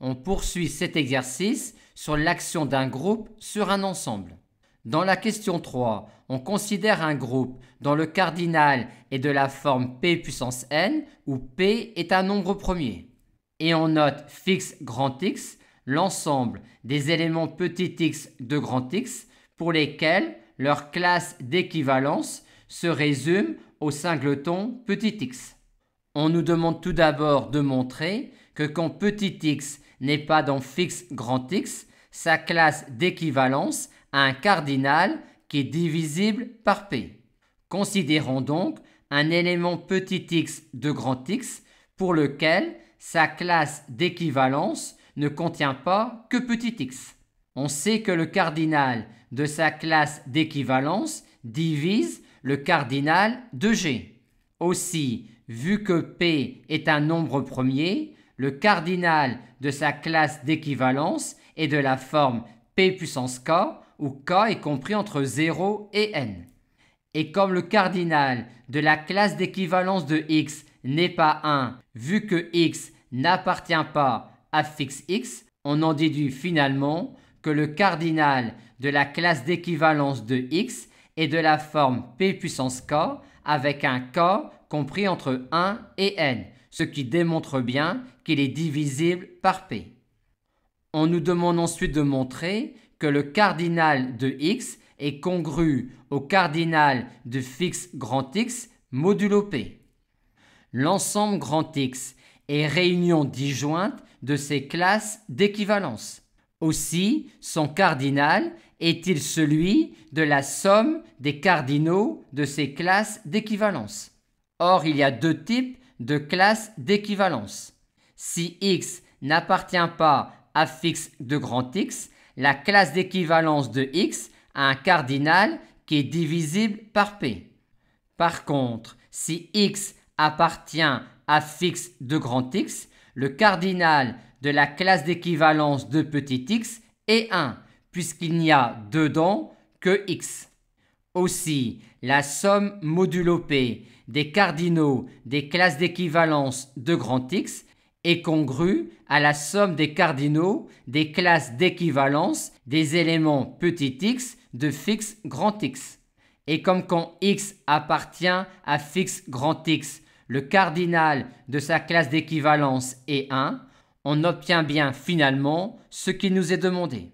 On poursuit cet exercice sur l'action d'un groupe sur un ensemble. Dans la question 3, on considère un groupe dont le cardinal est de la forme p puissance n, où p est un nombre premier. Et on note fixe grand X, l'ensemble des éléments petit x de grand X, pour lesquels leur classe d'équivalence se résume au singleton petit x. On nous demande tout d'abord de montrer que quand petit x n'est pas dans fixe grand X, sa classe d'équivalence a un cardinal qui est divisible par p. Considérons donc un élément petit x de grand X pour lequel sa classe d'équivalence ne contient pas que petit x. On sait que le cardinal de sa classe d'équivalence divise le cardinal de G. Aussi, vu que P est un nombre premier, le cardinal de sa classe d'équivalence est de la forme P puissance K, où K est compris entre 0 et n. Et comme le cardinal de la classe d'équivalence de X n'est pas 1, vu que X n'appartient pas à fixe X, on en déduit finalement que le cardinal de la classe d'équivalence de X est de la forme P puissance K avec un K compris entre 1 et n, ce qui démontre bien qu'il est divisible par P. On nous demande ensuite de montrer que le cardinal de X est congru au cardinal de fixe grand X modulo P. L'ensemble grand X est réunion disjointe de ses classes d'équivalence. Aussi, son cardinal est-il celui de la somme des cardinaux de ses classes d'équivalence. Or, il y a deux types de classes d'équivalence. Si X n'appartient pas à fixe de grand X, la classe d'équivalence de X a un cardinal qui est divisible par P. Par contre, si X appartient à fixe de grand X, le cardinal de la classe d'équivalence de petit x est 1, puisqu'il n'y a dedans que x. Aussi, la somme modulo P des cardinaux des classes d'équivalence de grand X est congrue à la somme des cardinaux des classes d'équivalence des éléments petit x de fixe grand X. Et comme quand x appartient à fixe grand X, le cardinal de sa classe d'équivalence est 1, on obtient bien finalement ce qui nous est demandé.